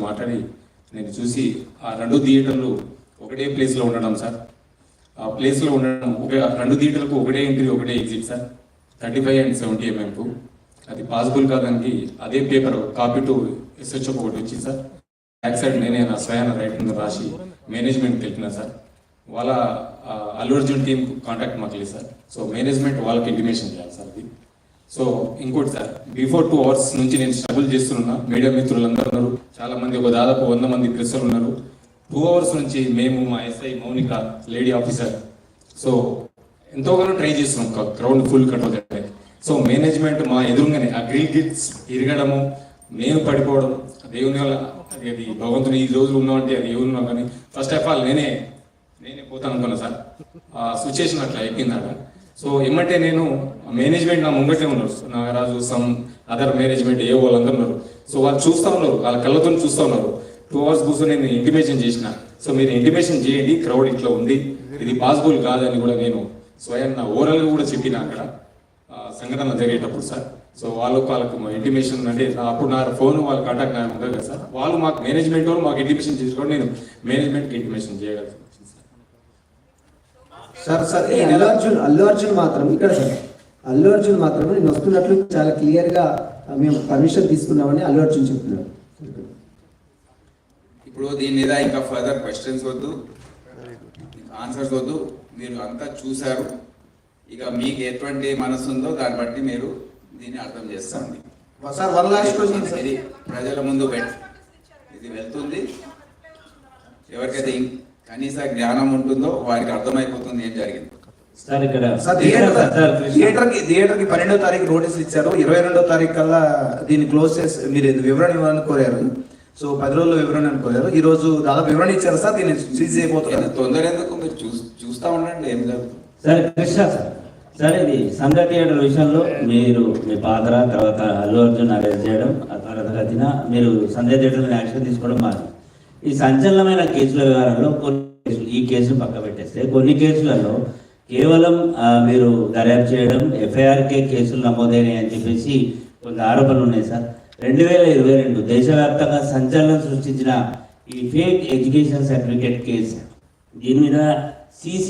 మాట్లాడి నేను చూసి ఆ 2 థియేటర్లు ఒకటే ప్లేస్లో ఉండడం సార్, ఆ ప్లేస్లో ఉండడం ఒక 2 థియేటర్లకు ఒకటే ఎంట్రీ ఒకటే ఎగ్జిట్ సార్, 35 and 70 mm. అది పాసిబుల్ కాదానికి అదే పేపర్ కాపీ టు SHO ఒకటి వచ్చింది సార్. బ్యాక్ సైడ్ నేనే నా స్వయాన రైటింగ్ రాసి మేనేజ్మెంట్ తెలిపిన సార్. వాళ్ళ అల్లు అర్జున్ టీమ్ కాంటాక్ట్ మాకు లేదు సార్. సో మేనేజ్మెంట్ వాళ్ళకి ఇంటిమేషన్ చేయాలి సార్ అది. సో ఇంకోటి సార్, బిఫోర్ 2 hours నుంచి నేను స్ట్రగుల్ చేస్తున్నా. మీడియా మిత్రులందరూ ఉన్నారు, చాలా మంది, ఒక దాదాపు 100 మంది ప్రెస్సర్లు ఉన్నారు. 2 hours నుంచి మేము, మా SI Mounika lady officer, so ఎంతోగానో ట్రై చేస్తున్నాం క్రౌడ్ ఫుల్ కట్అవుట్ అంటే. సో మేనేజ్మెంట్ మా ఎదురుగానే ఆ గ్రిల్ గిట్స్ ఇరగడము, నేను పడిపోవడం, దేవుని వల్ల అది భగవంతుని ఈ రోజులు ఉన్నామంటే అది ఏమున్నా కానీ ఫస్ట్ ఆఫ్ ఆల్ నేనే పోతాను అనుకున్నా సార్. ఆ సిచ్యుయేషన్ అట్లా అయిపోయిందాక. సో ఏమంటే నేను మేనేజ్మెంట్ నా ముంగటే ఉన్నారు, నాగరాజు, సమ్ అదర్ మేనేజ్మెంట్ ఏ వాళ్ళందరూ ఉన్నారు. సో వాళ్ళు చూస్తూ ఉన్నారు, వాళ్ళ కళ్ళతో చూస్తూ ఉన్నారు. 2 hours కూర్చొని నేను ఇంటిమేషన్ చేసిన. సో మీరు ఇంటిమేషన్ చేయండి, క్రౌడ్ ఇట్లా ఉంది, ఇది పాసిబుల్ కాదని కూడా నేను స్వయం నా ఓరల్గా కూడా చెప్పిన అక్కడ సంఘటన జరిగేటప్పుడు సార్. సో వాళ్ళకు ఇంటిమేషన్ అంటే అప్పుడు నా ఫోన్ వాళ్ళ కాంటాక్ట్ నాకు ఉంటుంది కదా సార్. వాళ్ళు మాకు మేనేజ్మెంట్ వాళ్ళు మాకు ఇంటిమేషన్ చేసుకోవడం, నేను మేనేజ్మెంట్కి ఇంటిమేషన్ చేయగలను సార్. సార్ అల్లు అర్జున్ మాత్రం ఇక్కడ సార్, అల్లు అర్జున్ మాత్రం నేను వస్తున్నట్లు చాలా క్లియర్గా మేము పర్మిషన్ తీసుకున్నామని అల్లు అర్జున్ చెప్తున్నారు. ఇప్పుడు దీని మీద ఇంకా ఫర్దర్ క్వశ్చన్స్ వద్దు, ఆన్సర్స్ వద్దు. మీరు అంతా చూశారు, ఇక మీకు ఎటువంటి మనసు ఉందో దాన్ని బట్టి మీరు దీన్ని అర్థం చేస్తాండి. ఇది ప్రజల ముందు ఇది వెళ్తుంది. ఎవరికైతే కనీస జ్ఞానం ఉంటుందో వారికి అర్థమైపోతుంది ఏం జరిగింది. థియేటర్కి 12వ తారీఖు నోటీసులు ఇచ్చారు, 22వ తారీఖు కల్లా దీన్ని క్లోజ్ చేసి మీరు వివరణ ఇవ్వాలని కోరారు. సో 10 రోజుల వివరణ అనుకోలేదు, ఈ రోజు దాదాపు వివరణ ఇచ్చారు సార్. దీన్ని సీజ్ అయిపోతుంది, తొందర ఎందుకు, మీరు చూస్తూ ఉండండి ఏం జరుగుతుంది. సరే కృష్ణ సార్, ఇది సంధ్య థియేటర్ విషయంలో మీరు మీ పాత్ర, తర్వాత అల్లు అర్జున్ అరెస్ట్ చేయడం, ఆ తర్వాత గతిన మీరు సంధ్య థియేటర్ యాక్షన్ తీసుకోవడం మాది. ఈ సంచలనమైన కేసుల వ్యవహారంలో కొన్ని కేసులు, ఈ కేసులు పక్క పెట్టేస్తే కొన్ని కేసులలో కేవలం మీరు దర్యాప్తు చేయడం, FIRకే కేసులు నమోదైనాయి అని చెప్పేసి కొంత ఆరోపణలు ఉన్నాయి సార్. 2022 దేశవ్యాప్తంగా సంచలనం సృష్టించిన ఈ ఫేక్ ఎడ్యుకేషన్ సర్టిఫికేట్ కేసు, దీని మీద CC